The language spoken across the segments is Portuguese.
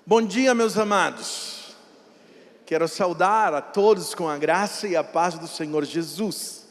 Bom dia, meus amados. Quero saudar a todos com a graça e a paz do Senhor Jesus.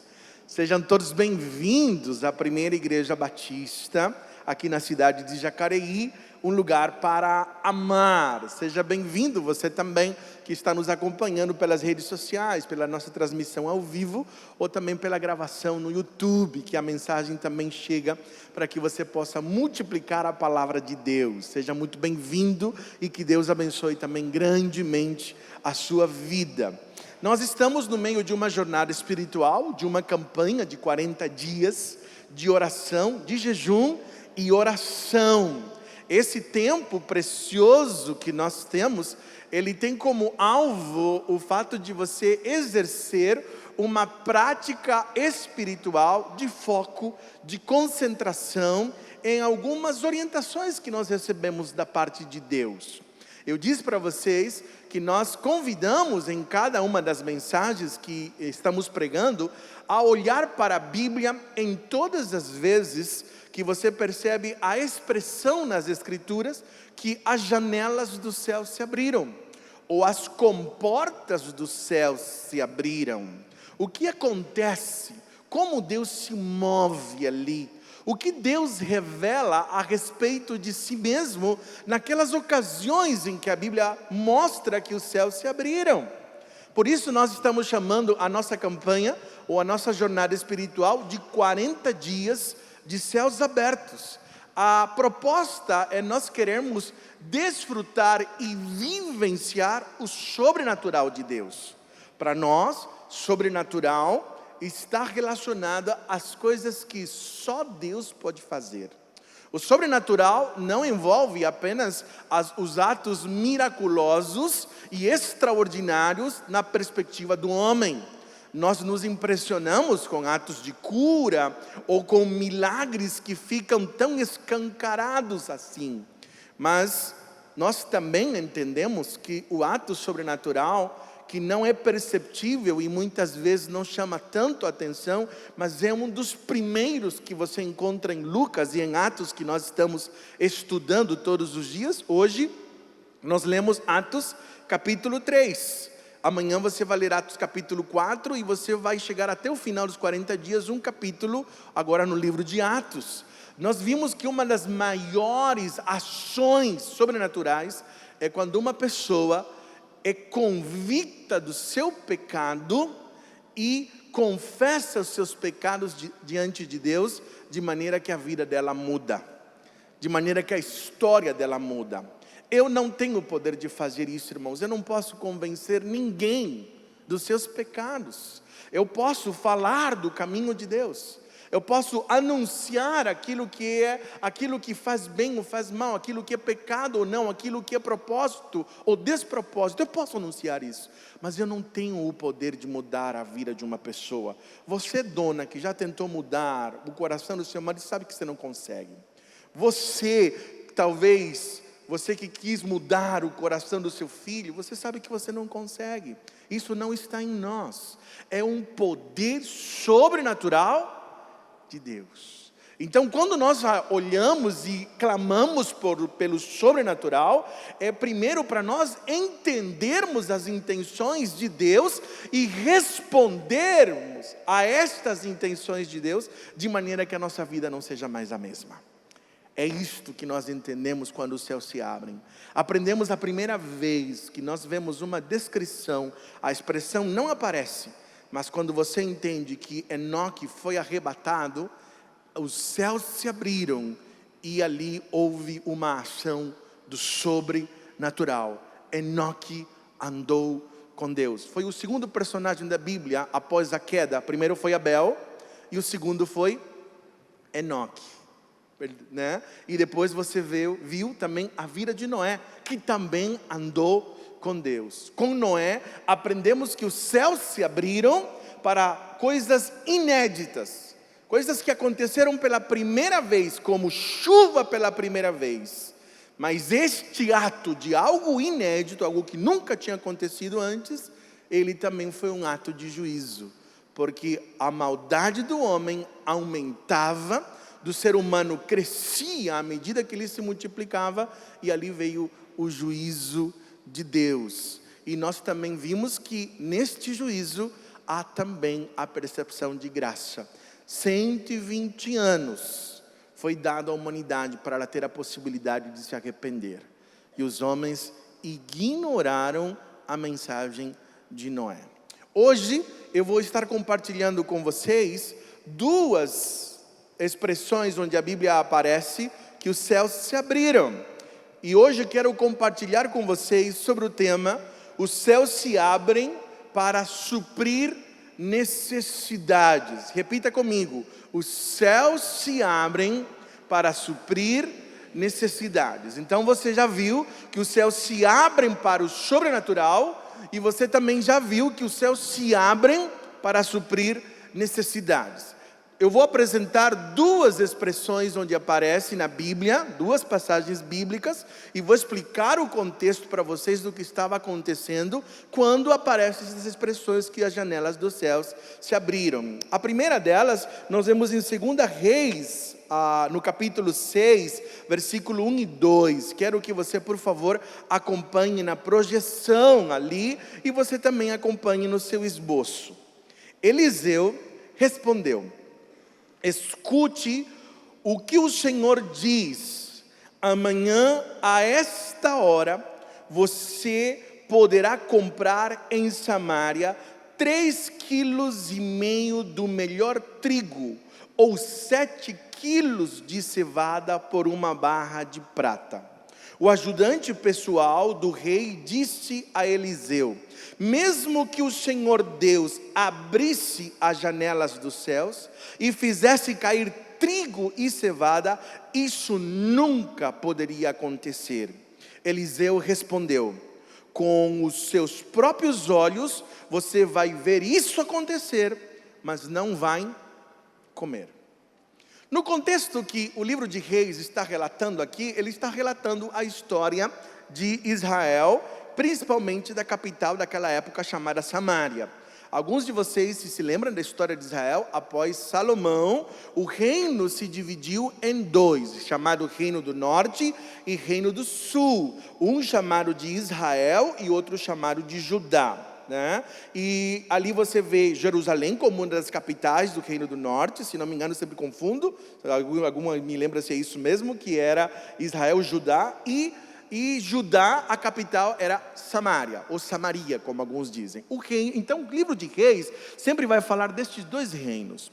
Sejam todos bem-vindos à primeira igreja batista, aqui na cidade de Jacareí, um lugar para amar. Seja bem-vindo você também, que está nos acompanhando pelas redes sociais, pela nossa transmissão ao vivo, ou também pela gravação no YouTube, que a mensagem também chega para que você possa multiplicar a palavra de Deus. Seja muito bem-vindo e que Deus abençoe também grandemente a sua vida. Nós estamos no meio de uma jornada espiritual, de uma campanha de 40 dias de oração, de jejum e oração. Esse tempo precioso que nós temos, ele tem como alvo o fato de você exercer uma prática espiritual de foco, de concentração em algumas orientações que nós recebemos da parte de Deus. Eu disse para vocês que nós convidamos em cada uma das mensagens que estamos pregando a olhar para a Bíblia em todas as vezes que você percebe a expressão nas Escrituras que as janelas do céu se abriram, ou as comportas do céu se abriram. O que acontece? Como Deus se move ali? O que Deus revela a respeito de si mesmo naquelas ocasiões em que a Bíblia mostra que os céus se abriram? Por isso nós estamos chamando a nossa campanha, ou a nossa jornada espiritual, de 40 dias de céus abertos. A proposta é nós queremos desfrutar e vivenciar o sobrenatural de Deus. Para nós, sobrenatural está relacionado às coisas que só Deus pode fazer. O sobrenatural não envolve apenas os atos miraculosos e extraordinários na perspectiva do homem. Nós nos impressionamos com atos de cura ou com milagres que ficam tão escancarados assim. Mas nós também entendemos que o ato sobrenatural, que não é perceptível e muitas vezes não chama tanto a atenção, mas é um dos primeiros que você encontra em Lucas e em Atos, que nós estamos estudando todos os dias. Hoje nós lemos Atos capítulo 3. Amanhã você vai ler Atos capítulo 4 e você vai chegar até o final dos 40 dias, um capítulo agora no livro de Atos. Nós vimos que uma das maiores ações sobrenaturais é quando uma pessoa é convicta do seu pecado e confessa os seus pecados diante de Deus, de maneira que a vida dela muda, de maneira que a história dela muda. Eu não tenho o poder de fazer isso, irmãos. Eu não posso convencer ninguém dos seus pecados. Eu posso falar do caminho de Deus. Eu posso anunciar aquilo que faz bem ou faz mal, aquilo que é pecado ou não, aquilo que é propósito ou despropósito. Eu posso anunciar isso, mas eu não tenho o poder de mudar a vida de uma pessoa. Você, dona, que já tentou mudar o coração do seu marido, sabe que você não consegue. Você, talvez, você que quis mudar o coração do seu filho, você sabe que você não consegue. Isso não está em nós. É um poder sobrenatural de Deus. Então, quando nós olhamos e clamamos pelo sobrenatural, é primeiro para nós entendermos as intenções de Deus e respondermos a estas intenções de Deus, de maneira que a nossa vida não seja mais a mesma. É isto que nós entendemos quando os céus se abrem. Aprendemos a primeira vez que nós vemos uma descrição, a expressão não aparece, mas quando você entende que Enoque foi arrebatado, os céus se abriram e ali houve uma ação do sobrenatural. Enoque andou com Deus. Foi o segundo personagem da Bíblia após a queda. Primeiro foi Abel e o segundo foi Enoque. Né? E depois você viu também a vida de Noé, que também andou com Deus. Com Noé aprendemos que os céus se abriram para coisas inéditas, coisas que aconteceram pela primeira vez, como chuva pela primeira vez. Mas este ato de algo inédito, algo que nunca tinha acontecido antes, ele também foi um ato de juízo, porque a maldade do homem aumentava do ser humano crescia à medida que ele se multiplicava, e ali veio o juízo de Deus. E nós também vimos que neste juízo há também a percepção de graça. 120 anos foi dado à humanidade para ela ter a possibilidade de se arrepender. E os homens ignoraram a mensagem de Noé. Hoje eu vou estar compartilhando com vocês duas expressões onde a Bíblia aparece que os céus se abriram. E hoje eu quero compartilhar com vocês sobre o tema: os céus se abrem para suprir necessidades. Repita comigo: os céus se abrem para suprir necessidades. Então você já viu que os céus se abrem para o sobrenatural, e você também já viu que os céus se abrem para suprir necessidades. Eu vou apresentar duas expressões onde aparece na Bíblia, duas passagens bíblicas, e vou explicar o contexto para vocês do que estava acontecendo quando aparecem essas expressões que as janelas dos céus se abriram. A primeira delas, nós vemos em 2 Reis, no capítulo 6, versículo 1 e 2. Quero que você, por favor, acompanhe na projeção ali, e você também acompanhe no seu esboço. Eliseu respondeu: escute o que o Senhor diz. Amanhã, a esta hora, você poderá comprar em Samaria 3,5 quilos do melhor trigo, ou 7 quilos de cevada por uma barra de prata. O ajudante pessoal do rei disse a Eliseu: mesmo que o Senhor Deus abrisse as janelas dos céus e fizesse cair trigo e cevada, isso nunca poderia acontecer. Eliseu respondeu: com os seus próprios olhos você vai ver isso acontecer, mas não vai comer. No contexto que o livro de Reis está relatando aqui, ele está relatando a história de Israel, principalmente da capital daquela época chamada Samaria. Alguns de vocês se lembram da história de Israel. Após Salomão, o reino se dividiu em dois, chamado Reino do Norte e Reino do Sul. Um chamado de Israel e outro chamado de Judá. E ali você vê Jerusalém como uma das capitais do Reino do Norte. Se não me engano, sempre confundo, alguma me lembra se é isso mesmo, que era Israel, Judá, e Judá, a capital era Samaria, ou Samaria, como alguns dizem. Então o livro de Reis sempre vai falar destes dois reinos.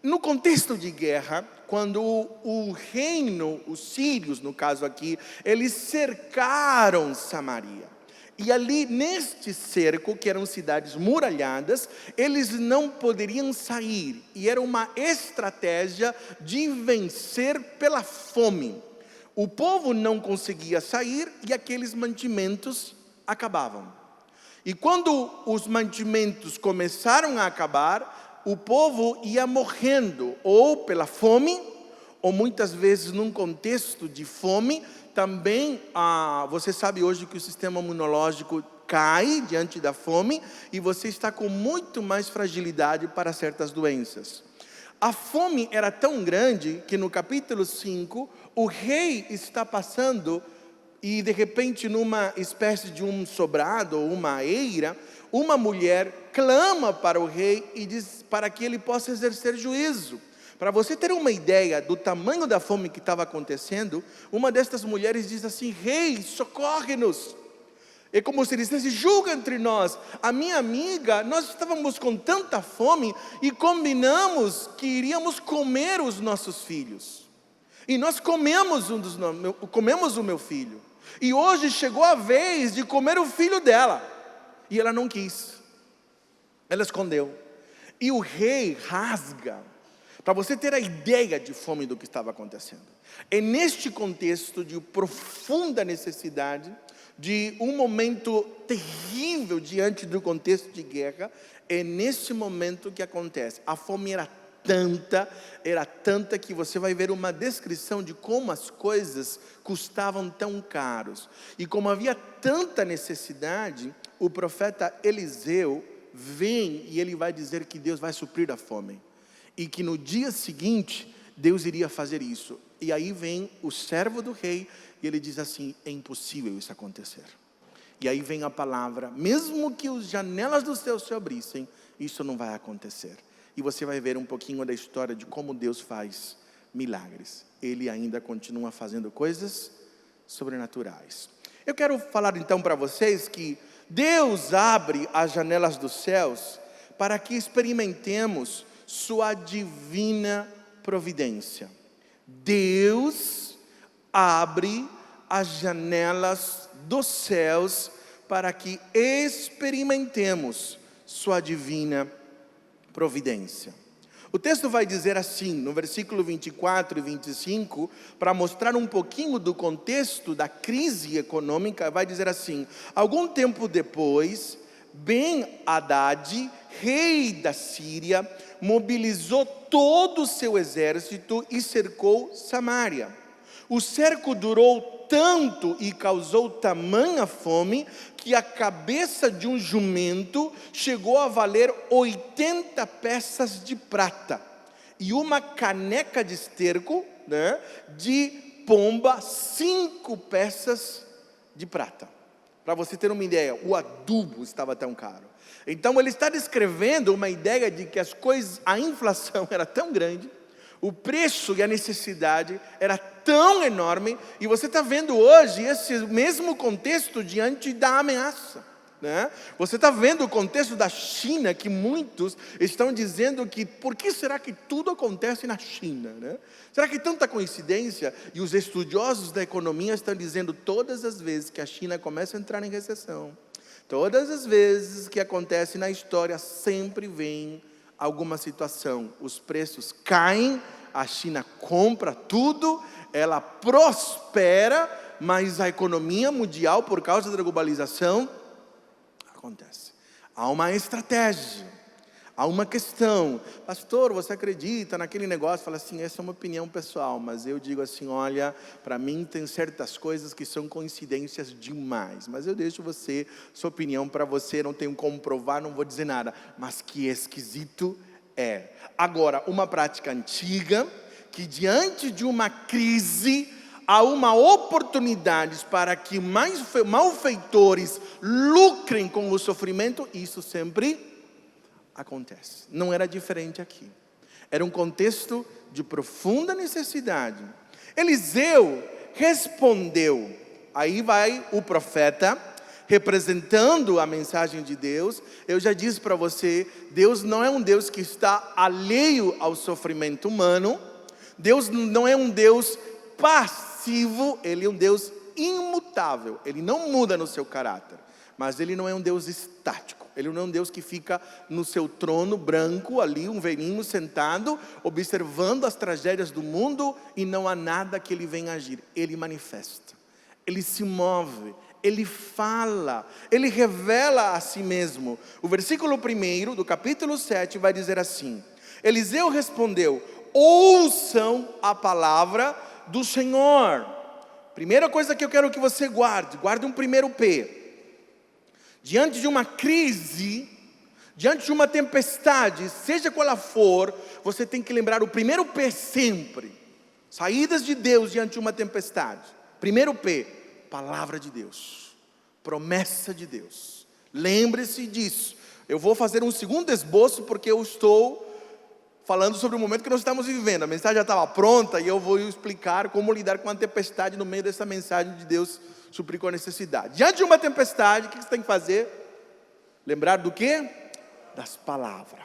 No contexto de guerra, quando o reino, os sírios no caso aqui, eles cercaram Samaria. E ali neste cerco, que eram cidades muralhadas, eles não poderiam sair. E era uma estratégia de vencer pela fome. O povo não conseguia sair e aqueles mantimentos acabavam. E quando os mantimentos começaram a acabar, o povo ia morrendo, ou pela fome, ou muitas vezes num contexto de fome, também, você sabe hoje que o sistema imunológico cai diante da fome, e você está com muito mais fragilidade para certas doenças. A fome era tão grande que no capítulo 5, o rei está passando e de repente numa espécie de um sobrado ou uma eira, uma mulher clama para o rei e diz para que ele possa exercer juízo. Para você ter uma ideia do tamanho da fome que estava acontecendo, uma destas mulheres diz assim: rei, socorre-nos. É como se dissesse: julga entre nós. A minha amiga, nós estávamos com tanta fome e combinamos que iríamos comer os nossos filhos. E nós comemos o meu filho. E hoje chegou a vez de comer o filho dela. E ela não quis. Ela escondeu. E o rei rasga. Para você ter a ideia de fome do que estava acontecendo. É neste contexto de profunda necessidade, de um momento terrível diante do contexto de guerra, é nesse momento que acontece. A fome era tanta que você vai ver uma descrição de como as coisas custavam tão caros. E como havia tanta necessidade, o profeta Eliseu vem e ele vai dizer que Deus vai suprir a fome. E que no dia seguinte, Deus iria fazer isso. E aí vem o servo do rei e ele diz assim: é impossível isso acontecer. E aí vem a palavra: mesmo que as janelas do céu se abrissem, isso não vai acontecer. E você vai ver um pouquinho da história de como Deus faz milagres. Ele ainda continua fazendo coisas sobrenaturais. Eu quero falar então para vocês que Deus abre as janelas dos céus para que experimentemos sua divina providência. Deus abre as janelas dos céus para que experimentemos sua divina providência. O texto vai dizer assim, no versículo 24 e 25, para mostrar um pouquinho do contexto da crise econômica, vai dizer assim: algum tempo depois, Ben-Hadad, rei da Síria, mobilizou todo o seu exército e cercou Samaria. O cerco durou tanto e causou tamanha fome, que a cabeça de um jumento chegou a valer 80 peças de prata, e uma caneca de esterco, de pomba, 5 peças de prata. Para você ter uma ideia, o adubo estava tão caro. Então ele está descrevendo uma ideia de que a inflação era tão grande, o preço e a necessidade era tão enorme, e você está vendo hoje esse mesmo contexto diante da ameaça, Você está vendo o contexto da China, que muitos estão dizendo que, por que será que tudo acontece na China, Será que tanta coincidência? E os estudiosos da economia estão dizendo, todas as vezes que a China começa a entrar em recessão, todas as vezes que acontece na história, sempre vem alguma situação, os preços caem, a China compra tudo, ela prospera, mas a economia mundial, por causa da globalização, acontece. Há uma estratégia, há uma questão. Pastor, você acredita naquele negócio? Fala assim, essa é uma opinião pessoal, mas eu digo assim, olha, para mim tem certas coisas que são coincidências demais, mas eu deixo sua opinião para você, não tenho como provar, não vou dizer nada, mas que esquisito é. Agora, uma prática antiga, que diante de uma crise, há uma oportunidade para que mais malfeitores lucrem com o sofrimento, isso sempre acontece. Não era diferente aqui. Era um contexto de profunda necessidade. Eliseu respondeu. Aí vai o profeta, representando a mensagem de Deus. Eu já disse para você, Deus não é um Deus que está alheio ao sofrimento humano. Deus não é um Deus passivo, Ele é um Deus imutável. Ele não muda no seu caráter, mas Ele não é um Deus estático. Ele não é um Deus que fica no seu trono branco ali, um velhinho sentado, observando as tragédias do mundo e não há nada que Ele venha agir. Ele manifesta, Ele se move, Ele fala, Ele revela a si mesmo. O versículo 1 do capítulo 7 vai dizer assim: Eliseu respondeu: ouçam a palavra do Senhor. Primeira coisa que eu quero que você guarde um primeiro P. Diante de uma crise, diante de uma tempestade, seja qual ela for, você tem que lembrar o primeiro P sempre. Saídas de Deus diante de uma tempestade. Primeiro P, palavra de Deus, promessa de Deus. Lembre-se disso. Eu vou fazer um segundo esboço porque eu estou falando sobre o momento que nós estamos vivendo. A mensagem já estava pronta e eu vou explicar como lidar com a tempestade no meio dessa mensagem de Deus suprir com a necessidade. Diante de uma tempestade, o que você tem que fazer? Lembrar do quê? Das palavras,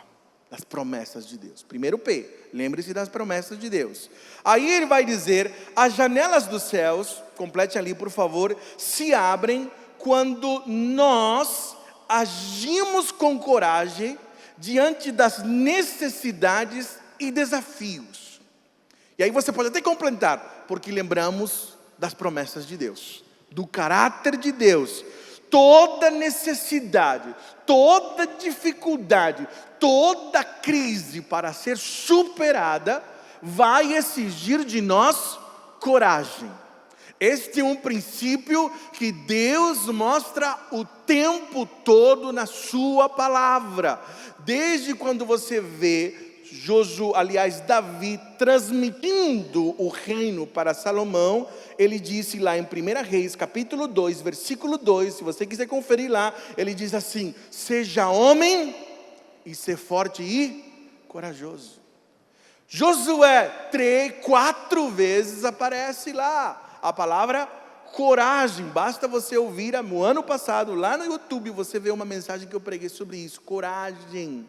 das promessas de Deus. Primeiro P, lembre-se das promessas de Deus. Aí ele vai dizer, as janelas dos céus, complete ali por favor, se abrem quando nós agimos com coragem diante das necessidades e desafios. E aí você pode até complementar, porque lembramos das promessas de Deus, do caráter de Deus. Toda necessidade, toda dificuldade, toda crise para ser superada vai exigir de nós coragem. Este é um princípio que Deus mostra o tempo todo na sua palavra. Desde quando você vê Davi, transmitindo o reino para Salomão, ele disse lá em 1 Reis, capítulo 2, versículo 2, se você quiser conferir lá, ele diz assim: seja homem e ser forte e corajoso. Josué 4 vezes aparece lá a palavra coragem. Basta você ouvir no ano passado, lá no YouTube, você vê uma mensagem que eu preguei sobre isso. Coragem.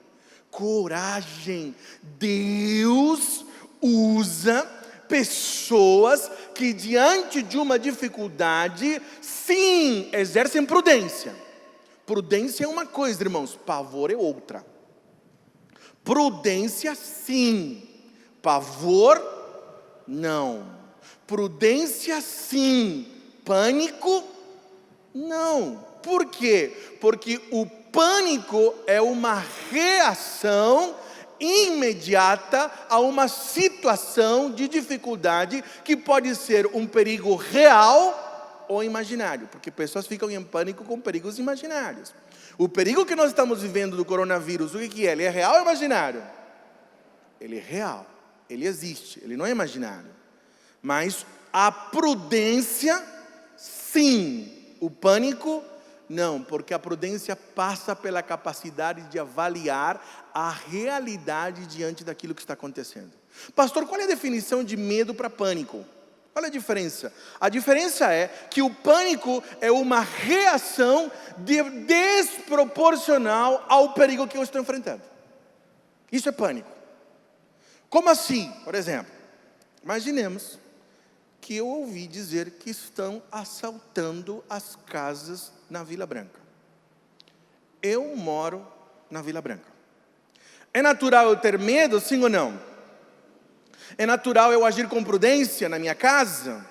Coragem. Deus usa pessoas que diante de uma dificuldade, sim, exercem prudência. Prudência é uma coisa, irmãos, pavor é outra. Prudência sim, pavor não. Prudência sim, pânico não. Por quê? Porque o pânico é uma reação imediata a uma situação de dificuldade que pode ser um perigo real ou imaginário, porque pessoas ficam em pânico com perigos imaginários. O perigo que nós estamos vivendo do coronavírus, o que é? Ele é real ou imaginário? Ele é real, ele existe, ele não é imaginário. Mas a prudência, sim. O pânico, não, porque a prudência passa pela capacidade de avaliar a realidade diante daquilo que está acontecendo. Pastor, qual é a definição de medo para pânico? Qual é a diferença? A diferença é que o pânico é uma reação desproporcional ao perigo que eu estou enfrentando. Isso é pânico. Como assim? Por exemplo, imaginemos que eu ouvi dizer que estão assaltando as casas na Vila Branca. Eu moro na Vila Branca. É natural eu ter medo, sim ou não? É natural eu agir com prudência na minha casa?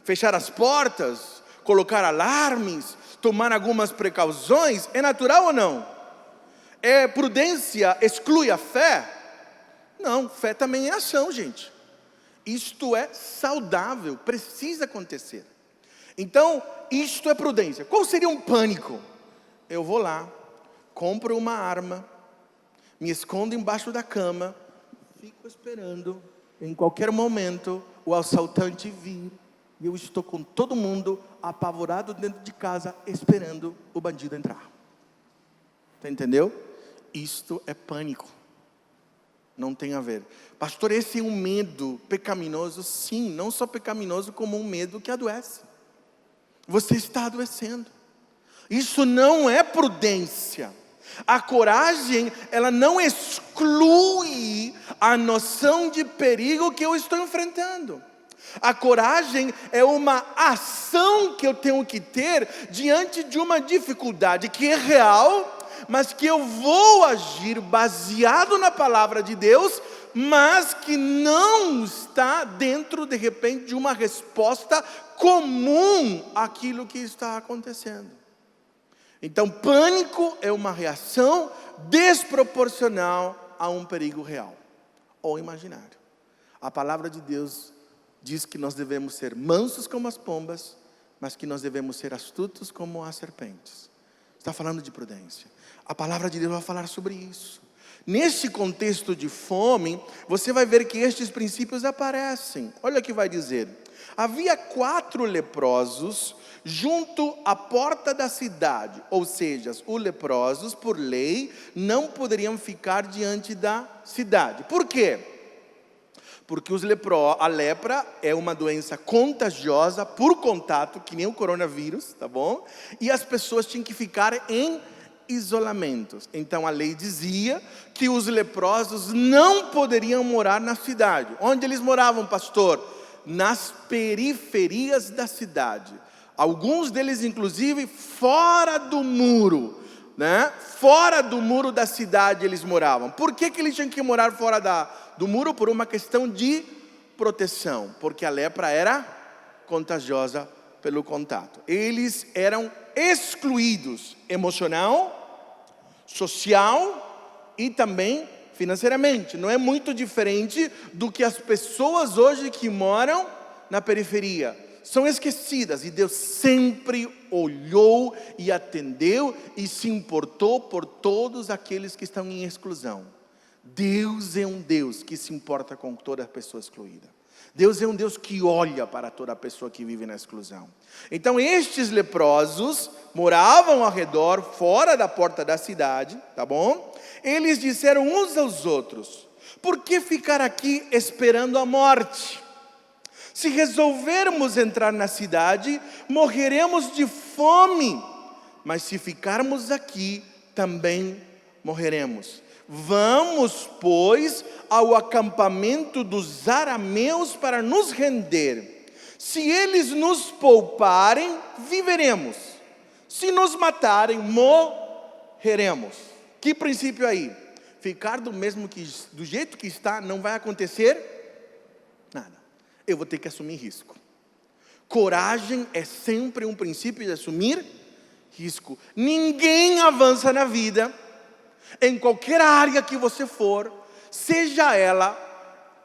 Fechar as portas? Colocar alarmes? Tomar algumas precauções? É natural ou não? Prudência exclui a fé? Não, fé também é ação, gente. Isto é saudável, precisa acontecer. Então, isto é prudência. Qual seria um pânico? Eu vou lá, compro uma arma, me escondo embaixo da cama, fico esperando, em qualquer momento, o assaltante vir, e eu estou com todo mundo apavorado dentro de casa, esperando o bandido entrar. Entendeu? Isto é pânico. Não tem a ver. Pastor, esse é um medo pecaminoso? Sim, não só pecaminoso, como um medo que adoece. Você está adoecendo. Isso não é prudência. A coragem, ela não exclui a noção de perigo que eu estou enfrentando. A coragem é uma ação que eu tenho que ter diante de uma dificuldade que é real, mas que eu vou agir baseado na palavra de Deus, mas que não está dentro, de repente, de uma resposta comum àquilo que está acontecendo. Então, pânico é uma reação desproporcional a um perigo real ou imaginário. A palavra de Deus diz que nós devemos ser mansos como as pombas, mas que nós devemos ser astutos como as serpentes. Está falando de prudência. A palavra de Deus vai falar sobre isso. Neste contexto de fome, você vai ver que estes princípios aparecem. Olha o que vai dizer. Havia 4 leprosos junto à porta da cidade. Ou seja, os leprosos, por lei, não poderiam ficar diante da cidade. Por quê? Porque a lepra é uma doença contagiosa por contato, que nem o coronavírus, tá bom? E as pessoas tinham que ficar em isolamentos. Então a lei dizia que os leprosos não poderiam morar na cidade. Onde eles moravam, pastor? Nas periferias da cidade. Alguns deles, inclusive, fora do muro, né? Fora do muro da cidade eles moravam. Por que eles tinham que morar fora do muro? Por uma questão de proteção, porque a lepra era contagiosa pelo contato. Eles eram excluídos emocional, social e também financeiramente. Não é muito diferente do que as pessoas hoje que moram na periferia. São esquecidas, e Deus sempre olhou e atendeu e se importou por todos aqueles que estão em exclusão. Deus é um Deus que se importa com toda pessoa excluída. Deus é um Deus que olha para toda pessoa que vive na exclusão. Então estes leprosos moravam ao redor, fora da porta da cidade, tá bom? Eles disseram uns aos outros: por que ficar aqui esperando a morte? Se resolvermos entrar na cidade, morreremos de fome. Mas se ficarmos aqui, também morreremos. Vamos, pois, ao acampamento dos arameus para nos render. Se eles nos pouparem, viveremos. Se nos matarem, morreremos. Que princípio aí? Ficar do jeito que está não vai acontecer nada. Eu vou ter que assumir risco. Coragem é sempre um princípio de assumir risco. Ninguém avança na vida, em qualquer área que você for, seja ela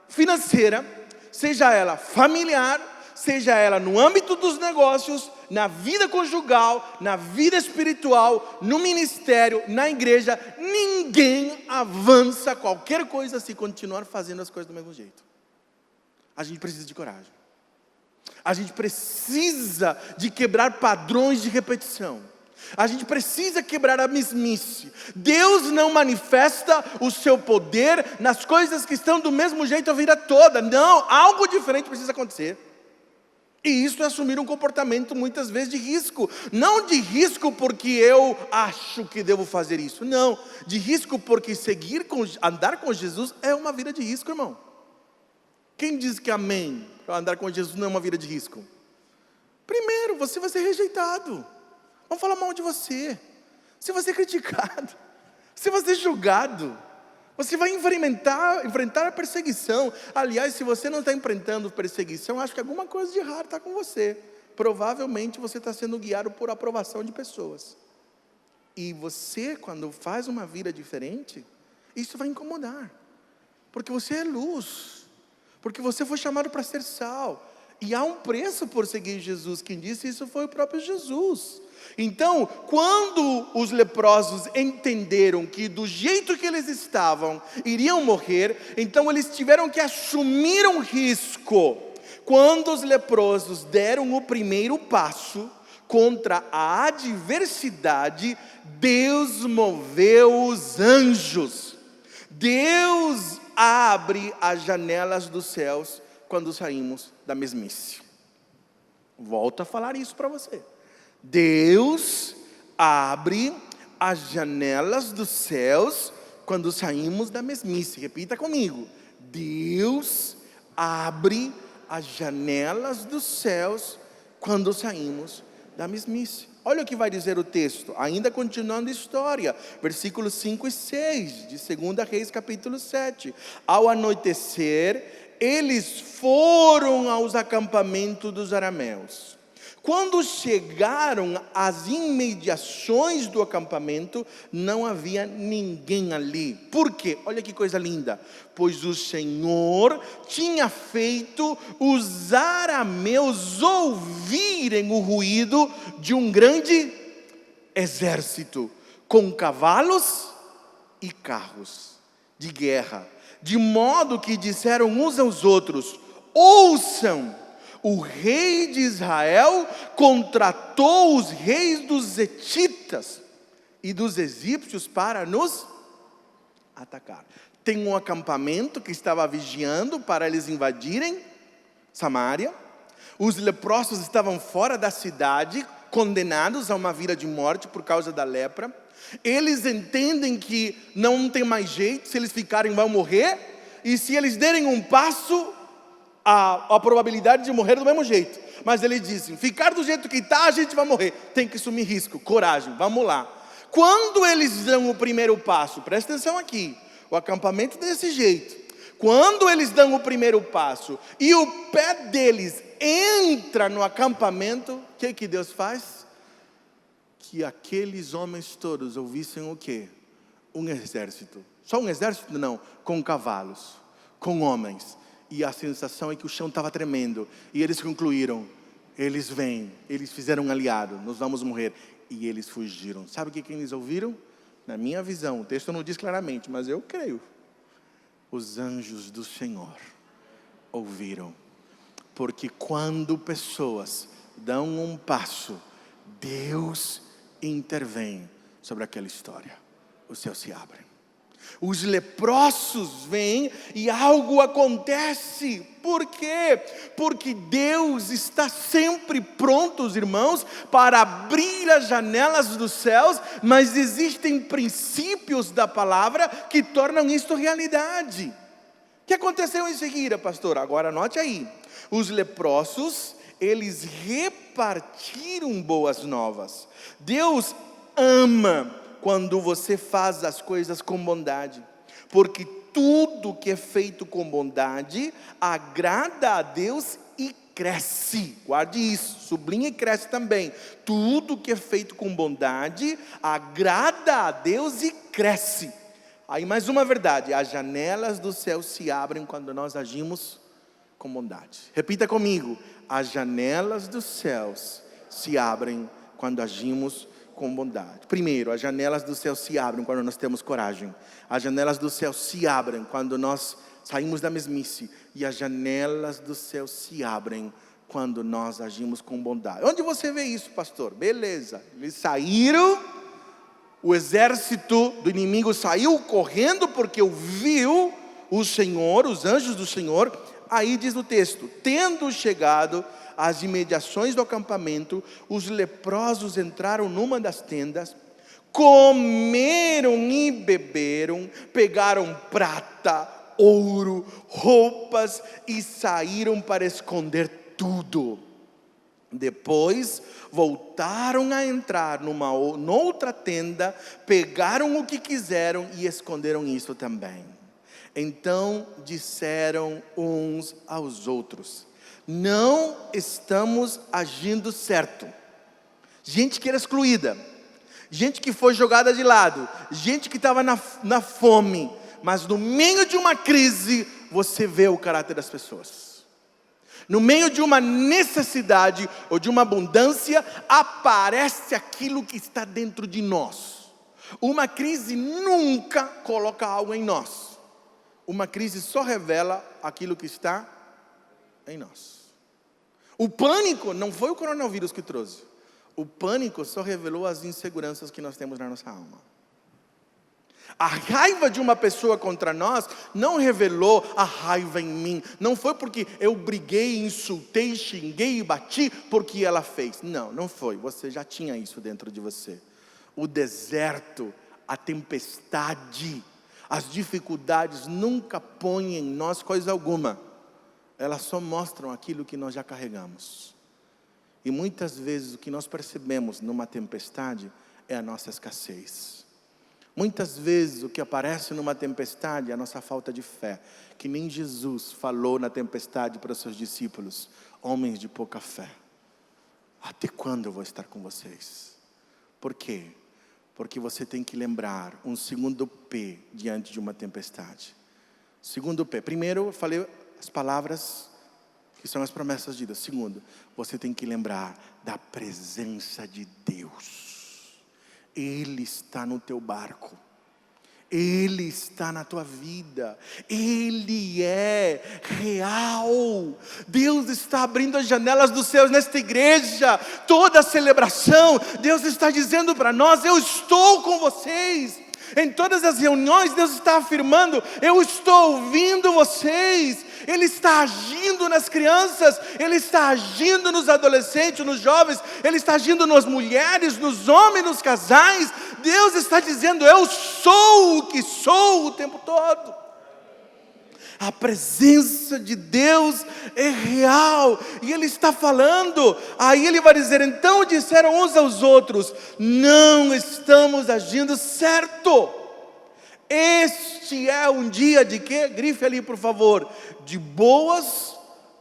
financeira, seja ela familiar, seja ela no âmbito dos negócios, na vida conjugal, na vida espiritual, no ministério, na igreja, ninguém avança qualquer coisa se continuar fazendo as coisas do mesmo jeito. A gente precisa de coragem. A gente precisa de quebrar padrões de repetição. A gente precisa quebrar a mesmice. Deus não manifesta o seu poder nas coisas que estão do mesmo jeito a vida toda. Não, algo diferente precisa acontecer. E isso é assumir um comportamento muitas vezes de risco. Não de risco porque eu acho que devo fazer isso. Não, de risco porque andar com Jesus é uma vida de risco, irmão. Quem diz que amém? Andar com Jesus não é uma vida de risco. Primeiro, você vai ser rejeitado. Vão falar mal de você. Você vai ser criticado. Você vai ser julgado. Você vai enfrentar a perseguição. Aliás, se você não está enfrentando perseguição, acho que alguma coisa de errado está com você. Provavelmente você está sendo guiado por aprovação de pessoas. E você, quando faz uma vida diferente, isso vai incomodar. Porque você é luz. Porque você foi chamado para ser sal. E há um preço por seguir Jesus. Quem disse isso foi o próprio Jesus. Então, quando os leprosos entenderam que do jeito que eles estavam, iriam morrer, então eles tiveram que assumir um risco. Quando os leprosos deram o primeiro passo contra a adversidade, Deus moveu os anjos. Deus abre as janelas dos céus quando saímos da mesmice. Volto a falar isso para você. Deus abre as janelas dos céus quando saímos da mesmice. Repita comigo. Deus abre as janelas dos céus quando saímos da mesmice. Olha o que vai dizer o texto, ainda continuando a história, versículos 5 e 6, de 2 Reis capítulo 7. Ao anoitecer, eles foram aos acampamentos dos arameus. Quando chegaram às imediações do acampamento, não havia ninguém ali. Por quê? Olha que coisa linda. Pois o Senhor tinha feito os arameus ouvirem o ruído de um grande exército, com cavalos e carros de guerra. De modo que disseram uns aos outros: ouçam! O rei de Israel contratou os reis dos hetitas e dos egípcios para nos atacar. Tem um acampamento que estava vigiando para eles invadirem Samaria. Os leprosos estavam fora da cidade, condenados a uma vida de morte por causa da lepra. Eles entendem que não tem mais jeito, se eles ficarem vão morrer. E se eles derem um passo, a probabilidade de morrer do mesmo jeito. Mas eles dizem, ficar do jeito que está, a gente vai morrer. Tem que assumir risco, coragem, vamos lá. Quando eles dão o primeiro passo, presta atenção aqui, o acampamento desse jeito. Quando eles dão o primeiro passo e o pé deles entra no acampamento, o que Deus faz? Que aqueles homens todos ouvissem o quê? Um exército. Só um exército? Não, com cavalos, com homens. E a sensação é que o chão estava tremendo. E eles concluíram, eles vêm, eles fizeram um aliado, nós vamos morrer. E eles fugiram. Sabe o que eles ouviram? Na minha visão, o texto não diz claramente, mas eu creio. os anjos do Senhor ouviram. Porque quando pessoas dão um passo, Deus intervém sobre aquela história. Os céus se abrem. Os leprosos vêm e algo acontece. Por quê? Porque Deus está sempre pronto, irmãos, para abrir as janelas dos céus, mas existem princípios da palavra que tornam isto realidade. O que aconteceu em seguida, pastor? Agora anote aí. Os leprosos, eles repartiram boas novas. Deus ama quando você faz as coisas com bondade, porque tudo que é feito com bondade agrada a Deus e cresce. Guarde isso, sublinhe e cresce também. Tudo que é feito com bondade agrada a Deus e cresce. Aí mais uma verdade: as janelas do céu se abrem quando nós agimos com bondade. Repita comigo: as janelas dos céus se abrem quando agimos com bondade. Primeiro, as janelas do céu se abrem quando nós temos coragem. As janelas do céu se abrem quando nós saímos da mesmice. E as janelas do céu se abrem quando nós agimos com bondade. Onde você vê isso, pastor? Beleza, eles saíram, o exército do inimigo saiu correndo porque ouviu o Senhor, os anjos do Senhor. Aí diz o texto: tendo chegado às imediações do acampamento, os leprosos entraram numa das tendas, comeram e beberam, pegaram prata, ouro, roupas e saíram para esconder tudo. Depois voltaram a entrar noutra tenda, pegaram o que quiseram e esconderam isso também. Então disseram uns aos outros: não estamos agindo certo. Gente que era excluída, gente que foi jogada de lado, gente que estava na fome, mas no meio de uma crise, você vê o caráter das pessoas. No meio de uma necessidade ou de uma abundância, aparece aquilo que está dentro de nós. Uma crise nunca coloca algo em nós. Uma crise só revela aquilo que está em nós. O pânico não foi o coronavírus que trouxe. O pânico só revelou as inseguranças que nós temos na nossa alma. A raiva de uma pessoa contra nós não revelou a raiva em mim. Não foi porque eu briguei, insultei, xinguei e bati porque ela fez. Não, não foi. Você já tinha isso dentro de você. O deserto, a tempestade, as dificuldades nunca põem em nós coisa alguma. Elas só mostram aquilo que nós já carregamos. E muitas vezes o que nós percebemos numa tempestade é a nossa escassez. Muitas vezes o que aparece numa tempestade é a nossa falta de fé. Que nem Jesus falou na tempestade para os seus discípulos: homens de pouca fé, até quando eu vou estar com vocês? Por quê? Porque você tem que lembrar um segundo P diante de uma tempestade. Segundo P, primeiro eu falei as palavras que são as promessas de Deus. Segundo, você tem que lembrar da presença de Deus. Ele está no teu barco. Ele está na tua vida. Ele é real. Deus está abrindo as janelas dos céus nesta igreja. Toda a celebração, Deus está dizendo para nós: eu estou com vocês. Em todas as reuniões, Deus está afirmando: eu estou ouvindo vocês. Ele está agindo nas crianças, Ele está agindo nos adolescentes, nos jovens, Ele está agindo nas mulheres, nos homens, nos casais. Deus está dizendo: eu sou o que sou o tempo todo. A presença de Deus é real, e Ele está falando. Aí Ele vai dizer: então disseram uns aos outros: não estamos agindo certo. Este é um dia de quê? Grife ali, por favor. De boas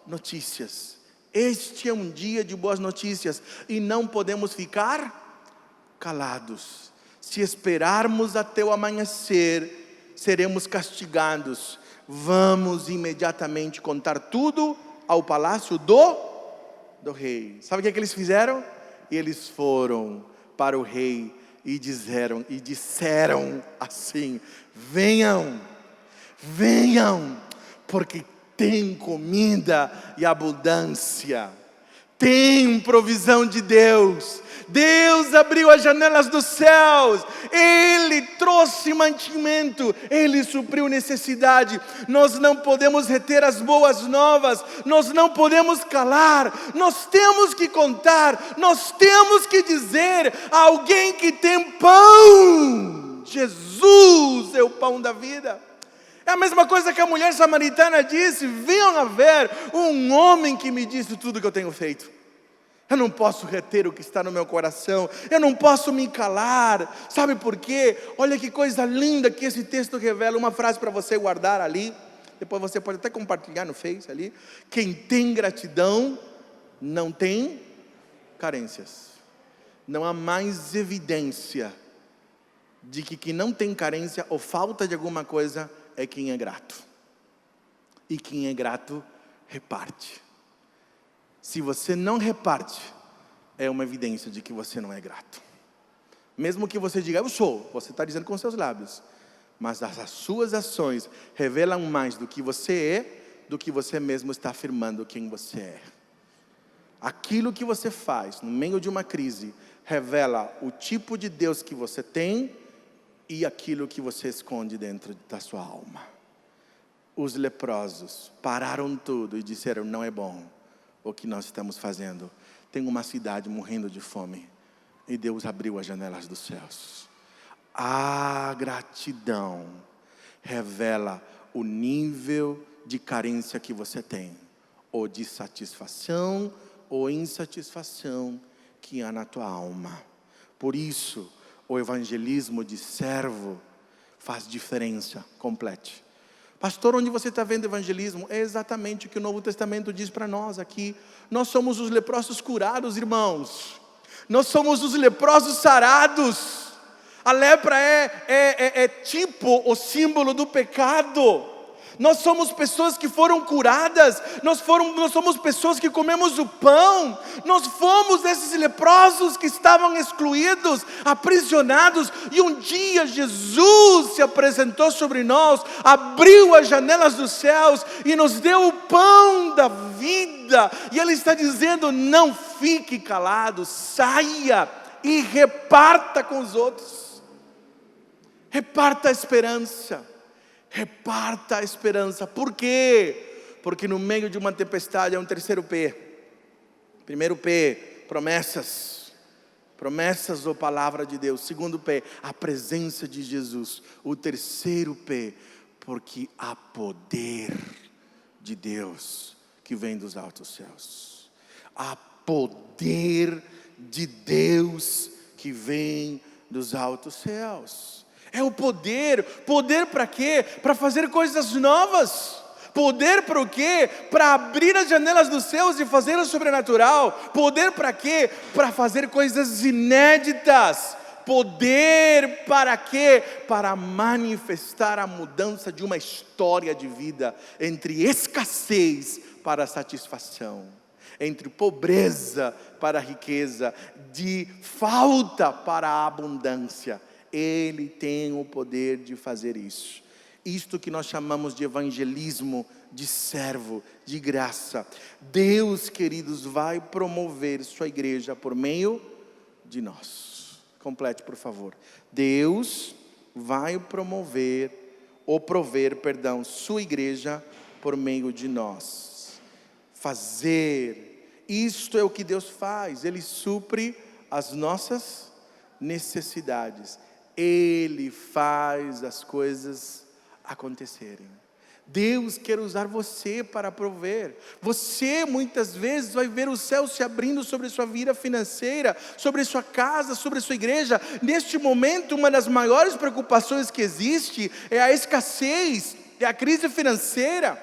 notícias. Este é um dia de boas notícias, e não podemos ficar calados. Se esperarmos até o amanhecer, seremos castigados. Vamos imediatamente contar tudo ao palácio do rei. Sabe o que eles fizeram? Eles foram para o rei e disseram assim: venham venham, porque tem comida e abundância, tem provisão de Deus. Deus abriu as janelas dos céus, Ele trouxe mantimento, Ele supriu necessidade. Nós não podemos reter as boas novas, nós não podemos calar, nós temos que contar, nós temos que dizer a alguém que tem pão: Jesus é o pão da vida. É a mesma coisa que a mulher samaritana disse: venham a ver um homem que me disse tudo que eu tenho feito. Eu não posso reter o que está no meu coração, eu não posso me calar. Sabe por quê? Olha que coisa linda que esse texto revela. Uma frase para você guardar ali, depois você pode até compartilhar no Face ali. Quem tem gratidão não tem carências. Não há mais evidência de que quem não tem carência ou falta de alguma coisa é quem é grato. E quem é grato reparte. Se você não reparte, é uma evidência de que você não é grato. Mesmo que você diga: eu sou, você está dizendo com seus lábios, mas as suas ações revelam mais do que você é, do que você mesmo está afirmando quem você é. Aquilo que você faz no meio de uma crise revela o tipo de Deus que você tem e aquilo que você esconde dentro da sua alma. Os leprosos pararam tudo e disseram: não é bom o que nós estamos fazendo. Tem uma cidade morrendo de fome e Deus abriu as janelas dos céus. A gratidão revela o nível de carência que você tem, ou de satisfação ou insatisfação que há na tua alma. Por isso, o evangelismo de servo faz diferença. Complete. Pastor, onde você está vendo evangelismo? É exatamente o que o Novo Testamento diz para nós aqui. Nós somos os leprosos curados, irmãos. Nós somos os leprosos sarados. A lepra é tipo o símbolo do pecado. Nós somos pessoas que foram curadas, nós somos pessoas que comemos o pão, nós fomos esses leprosos que estavam excluídos, aprisionados, e um dia Jesus se apresentou sobre nós, abriu as janelas dos céus e nos deu o pão da vida, e Ele está dizendo: não fique calado, saia e reparta com os outros, reparta a esperança. Reparta a esperança. Por quê? Porque no meio de uma tempestade há um terceiro P. Primeiro P, promessas. Promessas ou palavra de Deus. Segundo P, a presença de Jesus. O terceiro P, porque há poder de Deus que vem dos altos céus. Há poder de Deus que vem dos altos céus. É o poder. Poder para quê? Para fazer coisas novas. Poder para o quê? Para abrir as janelas dos céus e fazer o sobrenatural. Poder para quê? Para fazer coisas inéditas. Poder para quê? Para manifestar a mudança de uma história de vida, entre escassez para satisfação, entre pobreza para riqueza, de falta para a abundância. Ele tem o poder de fazer isso. Isto que nós chamamos de evangelismo de servo, de graça. Deus, queridos, vai promover sua igreja por meio de nós. Complete, por favor. Deus vai prover, sua igreja por meio de nós. Fazer. Isto é o que Deus faz. Ele supre as nossas necessidades. Ele faz as coisas acontecerem. Deus quer usar você para prover. Você muitas vezes vai ver o céu se abrindo sobre sua vida financeira, sobre sua casa, sobre sua igreja. Neste momento, uma das maiores preocupações que existe é a escassez, é a crise financeira.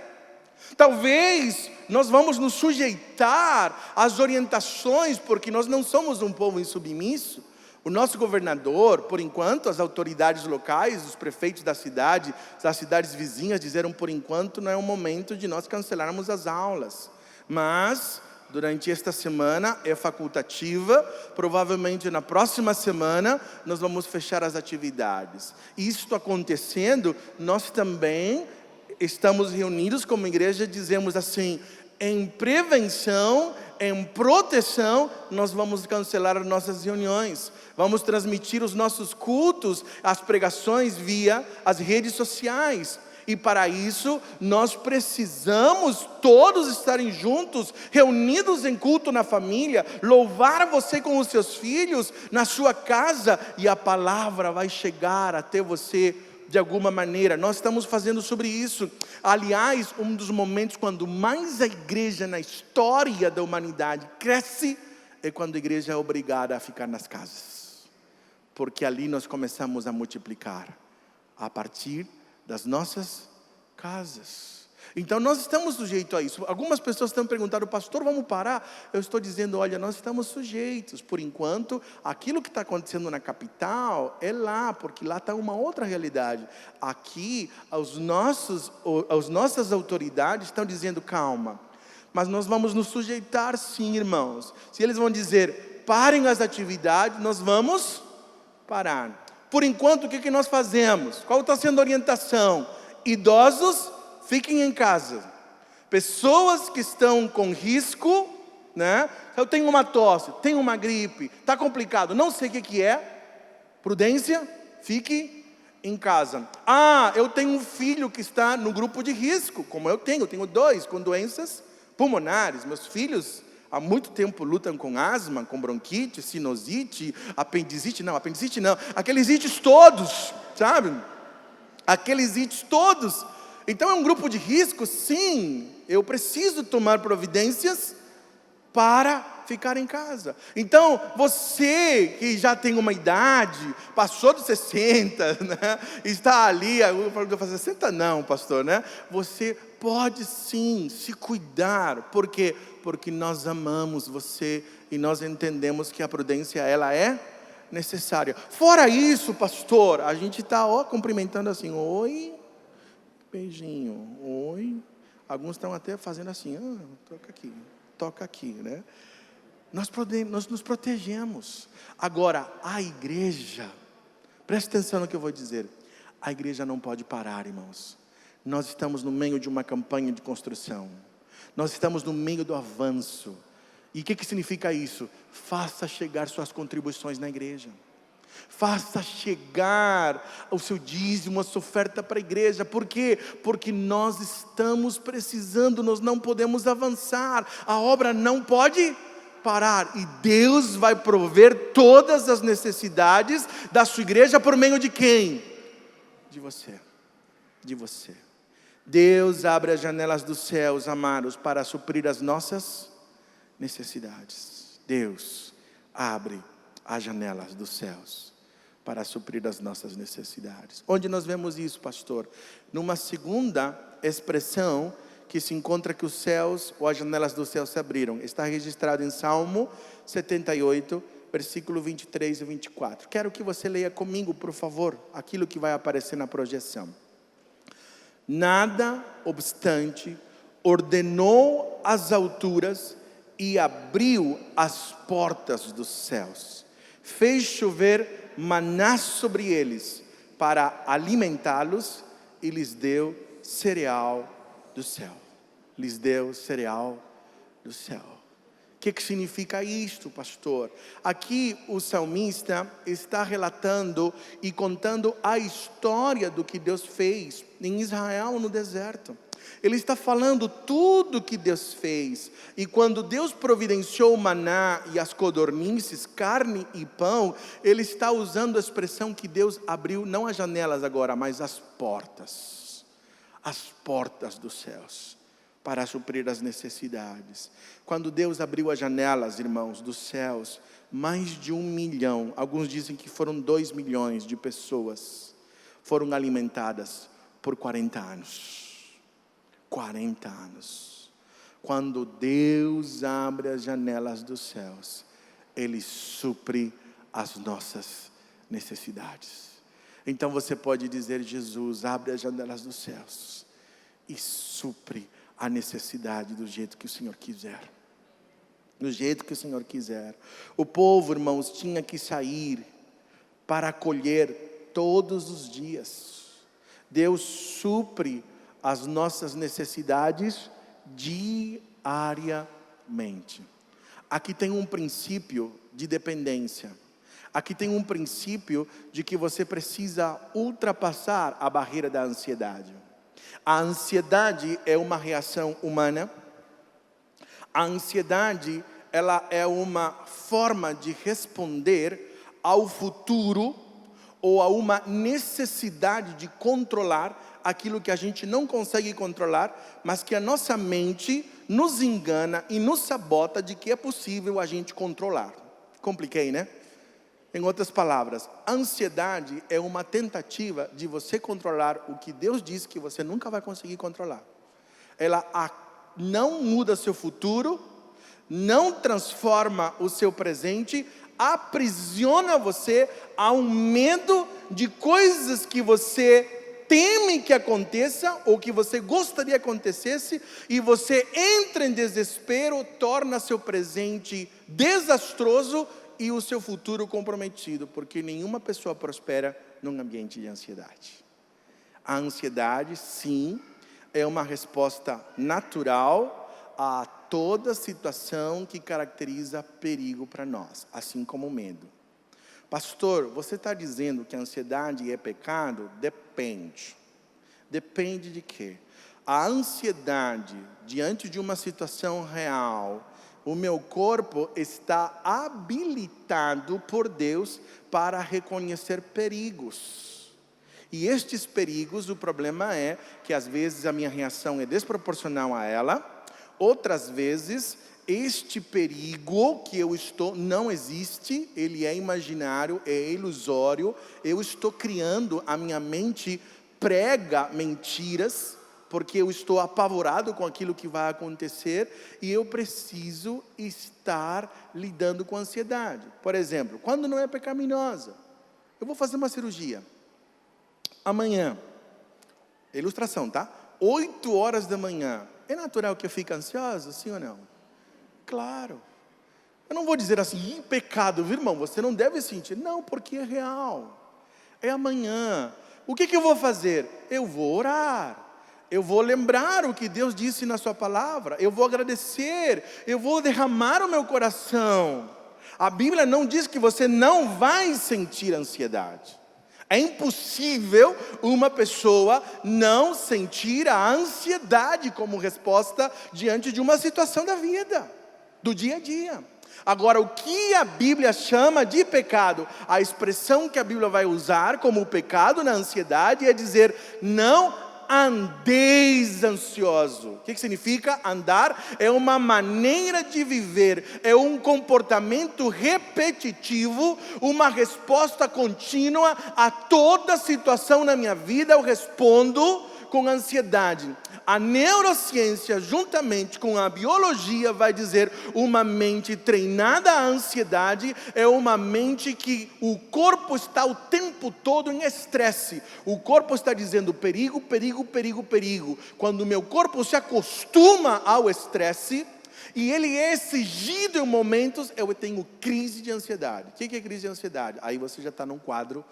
Talvez nós vamos nos sujeitar às orientações, porque nós não somos um povo insubmisso. O nosso governador, por enquanto, as autoridades locais, os prefeitos da cidade, das cidades vizinhas, disseram: por enquanto não é o momento de nós cancelarmos as aulas. Mas, durante esta semana é facultativa, provavelmente na próxima semana nós vamos fechar as atividades. Isto acontecendo, nós também estamos reunidos como igreja, dizemos assim: em prevenção, em proteção, nós vamos cancelar as nossas reuniões, vamos transmitir os nossos cultos, as pregações via as redes sociais. E para isso, nós precisamos todos estarem juntos, reunidos em culto na família, louvar você com os seus filhos, na sua casa, e a palavra vai chegar até você de alguma maneira. Nós estamos fazendo sobre isso. Aliás, um dos momentos quando mais a igreja na história da humanidade cresce, é quando a igreja é obrigada a ficar nas casas. Porque ali nós começamos a multiplicar, a partir das nossas casas. Então nós estamos sujeitos a isso. Algumas pessoas estão perguntando: pastor, vamos parar? Eu estou dizendo: olha, nós estamos sujeitos. Por enquanto, aquilo que está acontecendo na capital é lá, porque lá está uma outra realidade. Aqui, as nossas autoridades estão dizendo: calma, mas nós vamos nos sujeitar sim, irmãos. Se eles vão dizer: parem as atividades, nós vamos parar. Por enquanto, o que nós fazemos? Qual está sendo a orientação? Idosos, fiquem em casa. Pessoas que estão com risco, né? Eu tenho uma tosse, tenho uma gripe, está complicado, não sei o que é. Prudência, fique em casa. Eu tenho um filho que está no grupo de risco, como eu tenho 2 com doenças pulmonares. Meus filhos há muito tempo lutam com asma, com bronquite, sinusite, apendicite não, aqueles ites todos, sabe? Aqueles ites todos. Então é um grupo de risco, sim. Eu preciso tomar providências para ficar em casa. Então, você que já tem uma idade, passou dos 60, né? Está ali, eu falo, 60 não, pastor, né? Você pode sim se cuidar. Por quê? Porque nós amamos você e nós entendemos que a prudência, ela é necessária. Fora isso, pastor, a gente está cumprimentando assim: oi, beijinho, oi. Alguns estão até fazendo assim: toca aqui, né? Nós nos protegemos. Agora, a igreja, preste atenção no que eu vou dizer. A igreja não pode parar, irmãos. Nós estamos no meio de uma campanha de construção. Nós estamos no meio do avanço. E o que significa isso? Faça chegar suas contribuições na igreja. Faça chegar o seu dízimo, a sua oferta para a igreja. Por quê? Porque nós estamos precisando, nós não podemos avançar. A obra não pode parar. E Deus vai prover todas as necessidades da sua igreja por meio de quem? De você. De você. Deus abre as janelas dos céus, amados, para suprir as nossas necessidades. Deus abre as janelas dos céus para suprir as nossas necessidades. Onde nós vemos isso, pastor? Numa segunda expressão que se encontra que os céus, ou as janelas dos céus se abriram. Está registrado em Salmo 78, versículo 23 e 24. Quero que você leia comigo, por favor, aquilo que vai aparecer na projeção. Nada obstante, ordenou as alturas e abriu as portas dos céus. Fez chover maná sobre eles para alimentá-los e lhes deu cereal do céu. Lhes deu cereal do céu. O que significa isto, pastor? Aqui o salmista está relatando e contando a história do que Deus fez em Israel no deserto. Ele está falando tudo que Deus fez. E quando Deus providenciou o maná e as codornizes, carne e pão, Ele está usando a expressão que Deus abriu, não as janelas agora, mas as portas dos céus, para suprir as necessidades. Quando Deus abriu as janelas, irmãos, dos céus, mais de 1 milhão, alguns dizem que foram 2 milhões de pessoas, foram alimentadas por 40 anos. 40 anos. Quando Deus abre as janelas dos céus, Ele supre as nossas necessidades. Então você pode dizer: Jesus, abre as janelas dos céus e supre a necessidade do jeito que o Senhor quiser. Do jeito que o Senhor quiser. O povo, irmãos, tinha que sair para colher todos os dias. Deus supre as nossas necessidades diariamente. Aqui tem um princípio de dependência. Aqui tem um princípio de que você precisa ultrapassar a barreira da ansiedade. A ansiedade é uma reação humana. A ansiedade, ela é uma forma de responder ao futuro ou a uma necessidade de controlar aquilo que a gente não consegue controlar, mas que a nossa mente nos engana e nos sabota de que é possível a gente controlar. Compliquei, né? Em outras palavras, a ansiedade é uma tentativa de você controlar o que Deus diz que você nunca vai conseguir controlar. Ela não muda seu futuro, não transforma o seu presente, aprisiona você a um medo de coisas que você teme que aconteça, ou que você gostaria que acontecesse, e você entra em desespero, torna seu presente desastroso, e o seu futuro comprometido, porque nenhuma pessoa prospera num ambiente de ansiedade. A ansiedade, sim, é uma resposta natural a toda situação que caracteriza perigo para nós, assim como o medo. Pastor, você está dizendo que a ansiedade é pecado? Depende. Depende de quê? A ansiedade, diante de uma situação real, o meu corpo está habilitado por Deus para reconhecer perigos. E estes perigos, o problema é que às vezes a minha reação é desproporcional a ela. Outras vezes, este perigo que eu estou não existe, ele é imaginário, é ilusório. Eu estou criando, a minha mente prega mentiras, porque eu estou apavorado com aquilo que vai acontecer, e eu preciso estar lidando com a ansiedade. Por exemplo, quando não é pecaminosa, eu vou fazer uma cirurgia, amanhã, ilustração, tá? 8 horas da manhã, é natural que eu fique ansioso, sim ou não? Claro. Eu não vou dizer assim, pecado, viu, irmão, você não deve sentir. Não, porque é real, é amanhã. O que eu vou fazer? Eu vou orar. Eu vou lembrar o que Deus disse na sua palavra. Eu vou agradecer. Eu vou derramar o meu coração. A Bíblia não diz que você não vai sentir ansiedade. É impossível uma pessoa não sentir a ansiedade como resposta diante de uma situação da vida, do dia a dia. Agora, o que a Bíblia chama de pecado? A expressão que a Bíblia vai usar como pecado na ansiedade é dizer, não andeis ansioso. O que significa andar? É uma maneira de viver, é um comportamento repetitivo, uma resposta contínua a toda situação na minha vida. Eu respondo com ansiedade. A neurociência, juntamente com a biologia, vai dizer, uma mente treinada à ansiedade é uma mente que o corpo está o tempo todo em estresse. O corpo está dizendo perigo, perigo, perigo, perigo. Quando o meu corpo se acostuma ao estresse, e ele é exigido em momentos, eu tenho crise de ansiedade. O que é crise de ansiedade? Aí você já está num quadro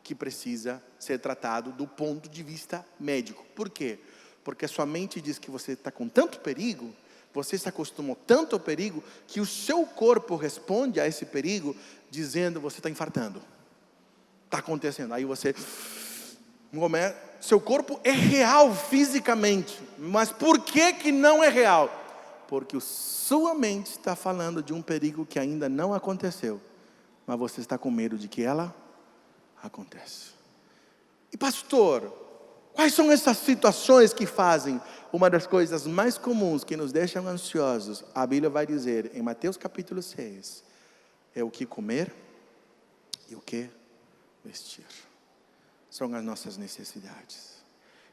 que precisa ser tratado do ponto de vista médico. Por quê? Porque a sua mente diz que você está com tanto perigo, você se acostumou tanto ao perigo, que o seu corpo responde a esse perigo, dizendo, você está infartando. Está acontecendo. Aí você, seu corpo é real fisicamente, mas por que não é real? Porque sua mente está falando de um perigo que ainda não aconteceu, mas você está com medo de que ela acontece. E pastor, quais são essas situações que fazem? Uma das coisas mais comuns que nos deixam ansiosos, a Bíblia vai dizer em Mateus capítulo 6, é o que comer e o que vestir. São as nossas necessidades.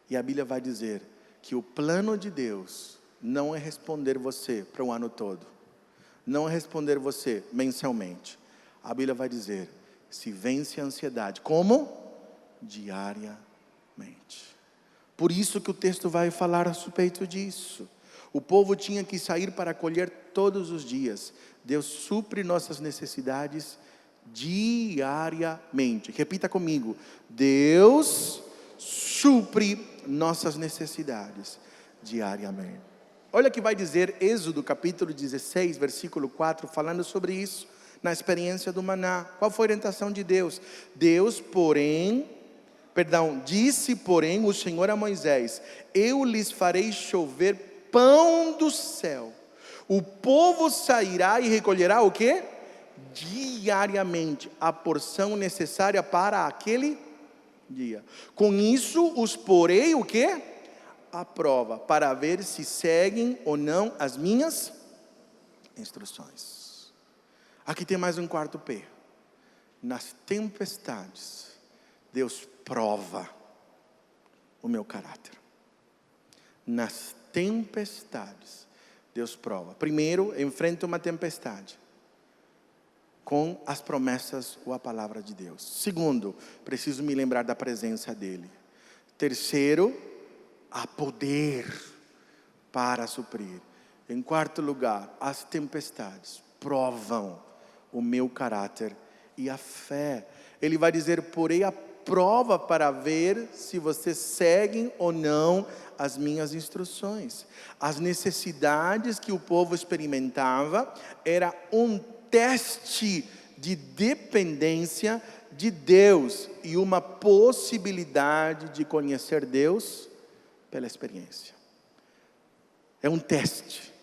E a Bíblia vai dizer que o plano de Deus não é responder você para o ano todo, não é responder você mensalmente. A Bíblia vai dizer, se vence a ansiedade, como? Diariamente. Por isso que o texto vai falar a respeito disso. O povo tinha que sair para colher todos os dias. Deus supre nossas necessidades diariamente. Repita comigo. Deus supre nossas necessidades diariamente. Olha o que vai dizer Êxodo capítulo 16, versículo 4, falando sobre isso, na experiência do maná. Qual foi a orientação de Deus? Disse porém o Senhor a Moisés: eu lhes farei chover pão do céu. O povo sairá e recolherá o quê? Diariamente a porção necessária para aquele dia. Com isso os porei o quê? À prova, para ver se seguem ou não as minhas instruções. Aqui tem mais um quarto P. Nas tempestades, Deus prova o meu caráter. Nas tempestades, Deus prova. Primeiro, enfrenta uma tempestade com as promessas ou a palavra de Deus. Segundo, preciso me lembrar da presença dEle. Terceiro, há poder para suprir. Em quarto lugar, as tempestades provam o meu caráter e a fé. Ele vai dizer: porém a prova para ver se vocês seguem ou não as minhas instruções. As necessidades que o povo experimentava era um teste de dependência de Deus e uma possibilidade de conhecer Deus pela experiência. É um teste.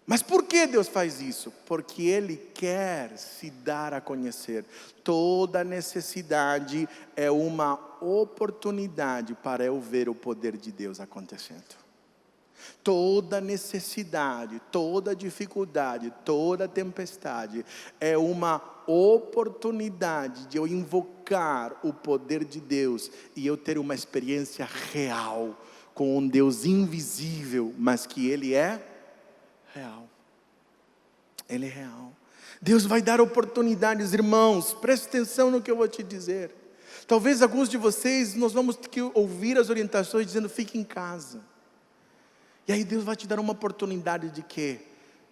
Mas por que Deus faz isso? Porque Ele quer se dar a conhecer. Toda necessidade é uma oportunidade para eu ver o poder de Deus acontecendo. Toda necessidade, toda dificuldade, toda tempestade é uma oportunidade de eu invocar o poder de Deus e eu ter uma experiência real com um Deus invisível, mas que Ele é real. Ele é real. Deus vai dar oportunidades, irmãos. Preste atenção no que eu vou te dizer. Talvez alguns de vocês, nós vamos ter que ouvir as orientações dizendo: fique em casa. E aí Deus vai te dar uma oportunidade de quê?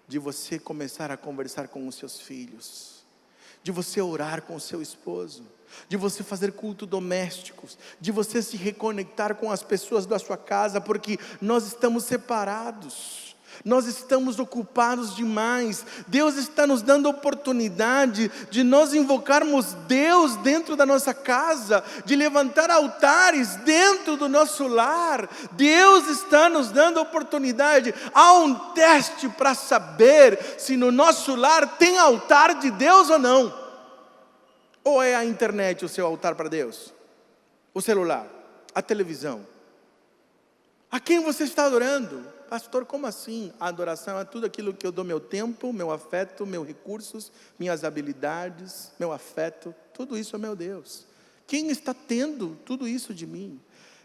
De você começar a conversar com os seus filhos, de você orar com o seu esposo, de você fazer culto domésticos, de você se reconectar com as pessoas da sua casa, porque nós estamos separados. Nós estamos ocupados demais. Deus está nos dando a oportunidade de nós invocarmos Deus dentro da nossa casa, de levantar altares dentro do nosso lar. Deus está nos dando a oportunidade. Há um teste para saber se no nosso lar tem altar de Deus ou não. Ou é a internet o seu altar para Deus? O celular, a televisão? A quem você está adorando? Pastor, como assim? A adoração é tudo aquilo que eu dou meu tempo, meu afeto, meus recursos, minhas habilidades, meu afeto. Tudo isso é meu Deus. Quem está tendo tudo isso de mim?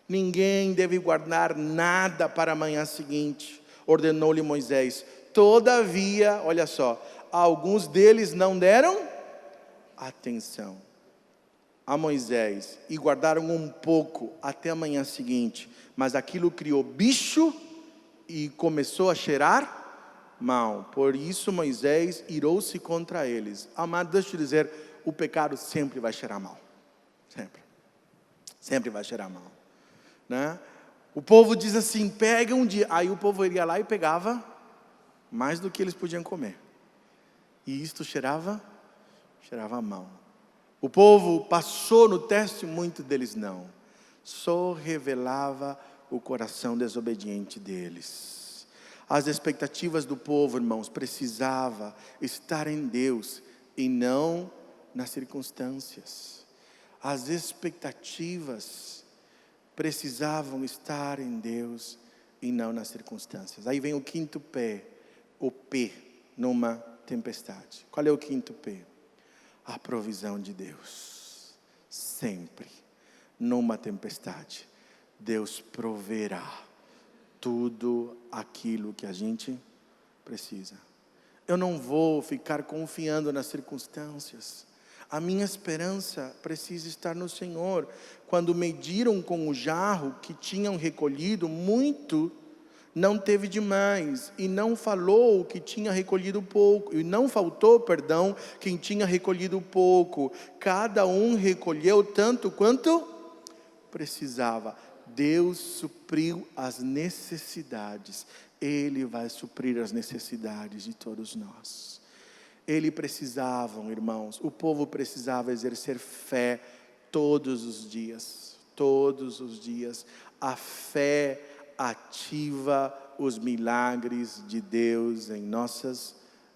Ninguém deve guardar nada para a manhã seguinte, ordenou-lhe Moisés. Todavia, olha só, alguns deles não deram atenção a Moisés e guardaram um pouco até a manhã seguinte, mas aquilo criou bicho e começou a cheirar mal. Por isso Moisés irou-se contra eles. Amado, deixa eu te dizer, o pecado sempre vai cheirar mal. Sempre vai cheirar mal, né? O povo diz assim: pega um dia. Aí o povo iria lá e pegava mais do que eles podiam comer. E isto cheirava mal. O povo passou no teste, muitos deles não. Só revelava o coração desobediente deles. As expectativas do povo, irmãos, precisava estar em Deus e não nas circunstâncias. As expectativas precisavam estar em Deus e não nas circunstâncias. Aí vem o quinto P, o P numa tempestade. Qual é o quinto P? A provisão de Deus. Sempre numa tempestade, Deus proverá tudo aquilo que a gente precisa. Eu não vou ficar confiando nas circunstâncias. A minha esperança precisa estar no Senhor. Quando mediram com o jarro que tinham recolhido, muito não teve demais, e não falou que tinha recolhido pouco, e não faltou, quem tinha recolhido pouco. Cada um recolheu tanto quanto precisava. Deus supriu as necessidades. Ele vai suprir as necessidades de todos nós. Ele precisava, irmãos, o povo precisava exercer fé todos os dias. Todos os dias. A fé ativa os milagres de Deus em nossas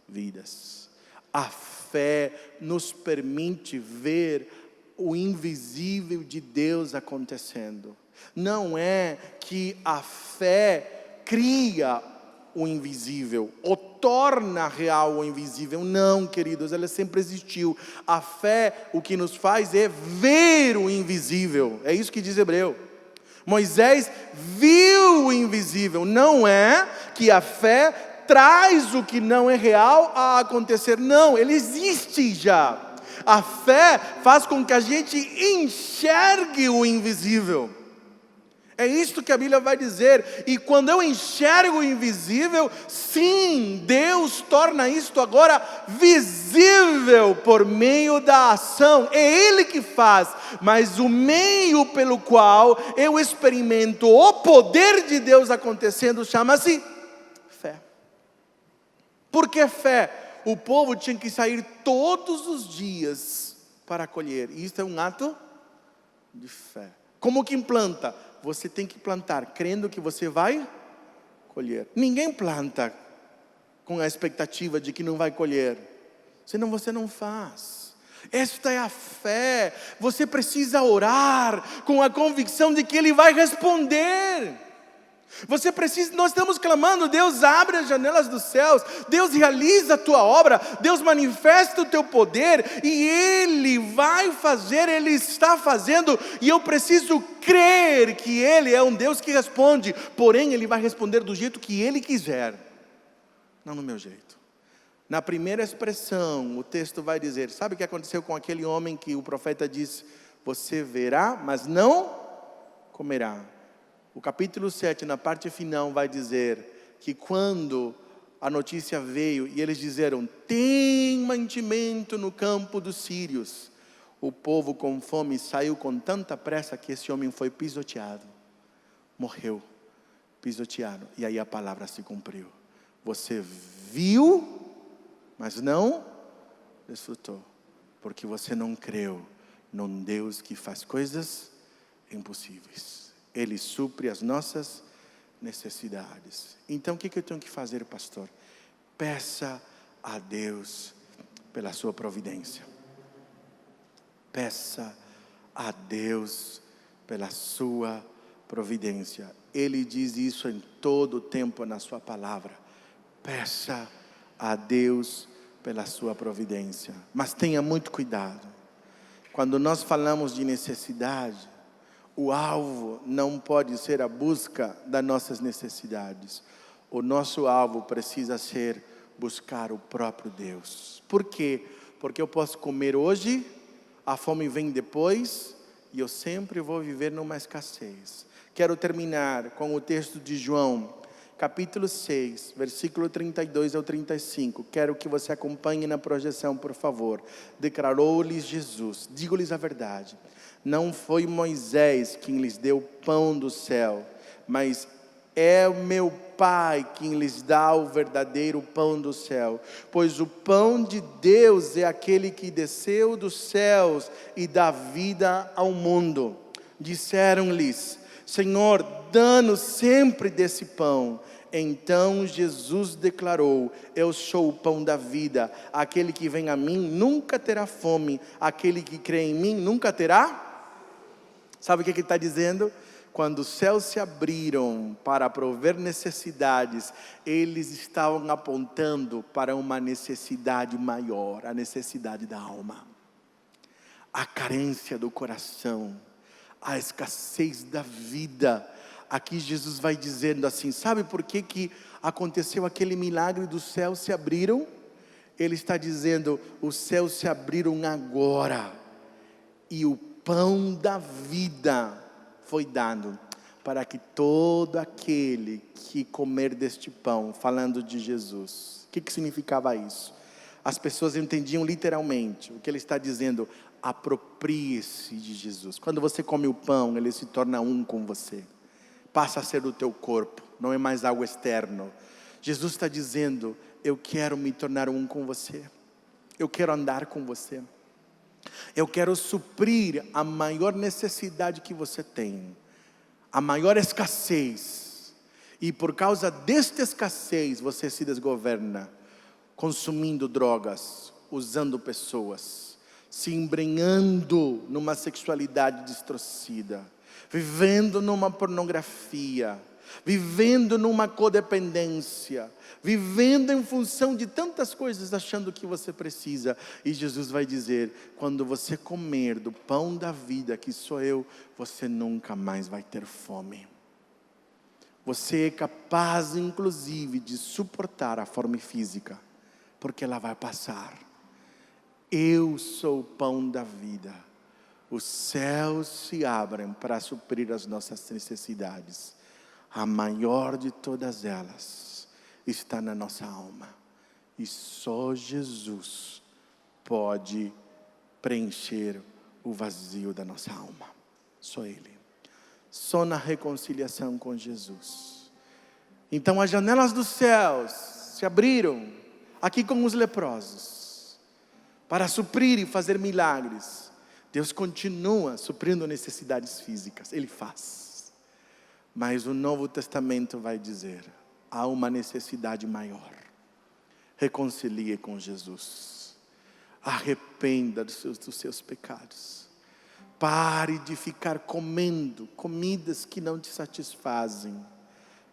vidas. A fé nos permite ver o invisível de Deus acontecendo. Não é que a fé cria o invisível, ou torna real o invisível. Não, queridos, ela sempre existiu. A fé, o que nos faz é ver o invisível. É isso que diz Hebreu. Moisés viu o invisível. Não é que a fé traz o que não é real a acontecer. Não, ele existe já. A fé faz com que a gente enxergue o invisível. É isto que a Bíblia vai dizer. E quando eu enxergo o invisível, sim, Deus torna isto agora visível por meio da ação. É Ele que faz, mas o meio pelo qual eu experimento o poder de Deus acontecendo chama-se fé. Por que fé? O povo tinha que sair todos os dias para colher. E isso é um ato de fé. Como que planta? Você tem que plantar crendo que você vai colher. Ninguém planta com a expectativa de que não vai colher, senão você não faz. Esta é a fé. Você precisa orar com a convicção de que Ele vai responder. Nós estamos clamando, Deus abre as janelas dos céus, Deus realiza a tua obra, Deus manifesta o teu poder, e Ele vai fazer, Ele está fazendo, e eu preciso crer que Ele é um Deus que responde, porém Ele vai responder do jeito que Ele quiser, não no meu jeito. Na primeira expressão, o texto vai dizer, sabe o que aconteceu com aquele homem que o profeta disse, você verá, mas não comerá. O capítulo 7, na parte final, vai dizer que quando a notícia veio e eles disseram, tem mantimento no campo dos sírios, o povo com fome saiu com tanta pressa que esse homem foi pisoteado, morreu, pisoteado, e aí a palavra se cumpriu. Você viu, mas não desfrutou, porque você não creu num Deus que faz coisas impossíveis. Ele supre as nossas necessidades. Então o que eu tenho que fazer, pastor? Peça a Deus pela sua providência. Peça a Deus pela sua providência. Ele diz isso em todo o tempo na sua palavra. Peça a Deus pela sua providência. Mas tenha muito cuidado. Quando nós falamos de necessidade, o alvo não pode ser a busca das nossas necessidades. O nosso alvo precisa ser buscar o próprio Deus. Por quê? Porque eu posso comer hoje, a fome vem depois, e eu sempre vou viver numa escassez. Quero terminar com o texto de João, capítulo 6, versículo 32 ao 35. Quero que você acompanhe na projeção, por favor. Declarou-lhes Jesus, digo-lhes a verdade. Não foi Moisés quem lhes deu pão do céu, mas é o meu Pai quem lhes dá o verdadeiro pão do céu. Pois o pão de Deus é aquele que desceu dos céus e dá vida ao mundo. Disseram-lhes, Senhor, dá-nos sempre desse pão. Então Jesus declarou, eu sou o pão da vida. Aquele que vem a mim nunca terá fome. Aquele que crê em mim nunca terá. Sabe o que ele está dizendo? Quando os céus se abriram para prover necessidades, eles estavam apontando para uma necessidade maior, a necessidade da alma, a carência do coração, a escassez da vida. Aqui Jesus vai dizendo assim, sabe por que aconteceu aquele milagre dos céus se abriram? Ele está dizendo, os céus se abriram agora, e o pão da vida foi dado, para que todo aquele que comer deste pão, falando de Jesus. O que significava isso? As pessoas entendiam literalmente, o que ele está dizendo, aproprie-se de Jesus. Quando você come o pão, ele se torna um com você. Passa a ser do teu corpo, não é mais algo externo. Jesus está dizendo, eu quero me tornar um com você. Eu quero andar com você. Eu quero suprir a maior necessidade que você tem. A maior escassez. E por causa desta escassez, você se desgoverna. Consumindo drogas, usando pessoas, se embrenhando numa sexualidade distorcida, vivendo numa pornografia, vivendo numa codependência, vivendo em função de tantas coisas, achando que você precisa. E Jesus vai dizer, quando você comer do pão da vida, que sou eu, você nunca mais vai ter fome. Você é capaz, inclusive, de suportar a fome física, porque ela vai passar. Eu sou o pão da vida. Os céus se abrem para suprir as nossas necessidades. A maior de todas elas está na nossa alma. E só Jesus pode preencher o vazio da nossa alma. Só Ele. Só na reconciliação com Jesus. Então as janelas dos céus se abriram aqui com os leprosos, para suprir e fazer milagres. Deus continua suprindo necessidades físicas, Ele faz. Mas o Novo Testamento vai dizer, há uma necessidade maior. Reconcilie com Jesus. Arrependa dos seus pecados. Pare de ficar comendo comidas que não te satisfazem,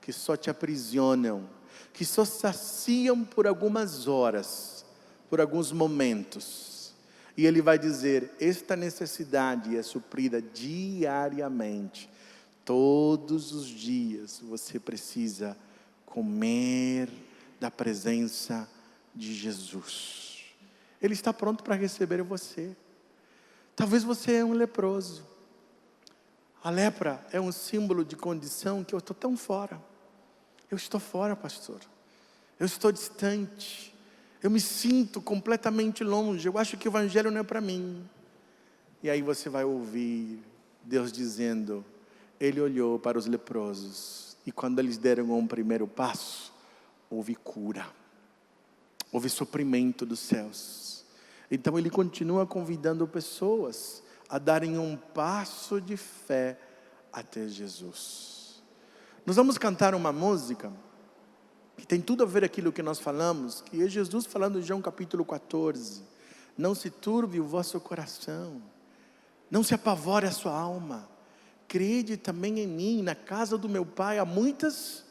que só te aprisionam, que só saciam por algumas horas, por alguns momentos. E Ele vai dizer, esta necessidade é suprida diariamente. Todos os dias você precisa comer da presença de Jesus. Ele está pronto para receber você. Talvez você é um leproso. A lepra é um símbolo de condição que eu estou tão fora. Eu estou fora, pastor. Eu estou distante. Eu me sinto completamente longe. Eu acho que o evangelho não é para mim. E aí você vai ouvir Deus dizendo, Ele olhou para os leprosos. E quando eles deram um primeiro passo, houve cura. Houve suprimento dos céus. Então Ele continua convidando pessoas a darem um passo de fé até Jesus. Nós vamos cantar uma música que tem tudo a ver com aquilo que nós falamos, que é Jesus falando em João capítulo 14. Não se turbe o vosso coração, não se apavore a sua alma. Crede também em mim, na casa do meu Pai há muitas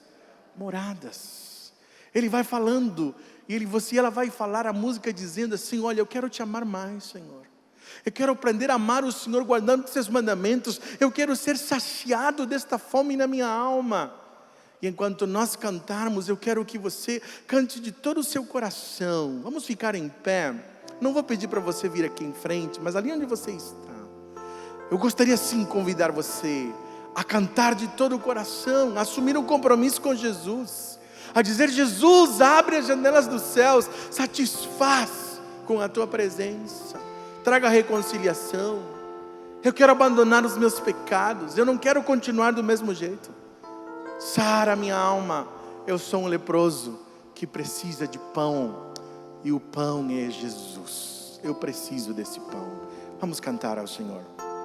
moradas. Ele vai falando, e ela vai falar a música dizendo assim, olha, eu quero te amar mais, Senhor. Eu quero aprender a amar o Senhor guardando os seus mandamentos. Eu quero ser saciado desta fome na minha alma. E enquanto nós cantarmos, eu quero que você cante de todo o seu coração. Vamos ficar em pé. Não vou pedir para você vir aqui em frente, mas ali onde você está, eu gostaria sim convidar você a cantar de todo o coração, a assumir um compromisso com Jesus, a dizer, Jesus, abre as janelas dos céus, satisfaz com a tua presença, traga reconciliação. Eu quero abandonar os meus pecados, eu não quero continuar do mesmo jeito. Sara minha alma, eu sou um leproso que precisa de pão, e o pão é Jesus. Eu preciso desse pão. Vamos cantar ao Senhor.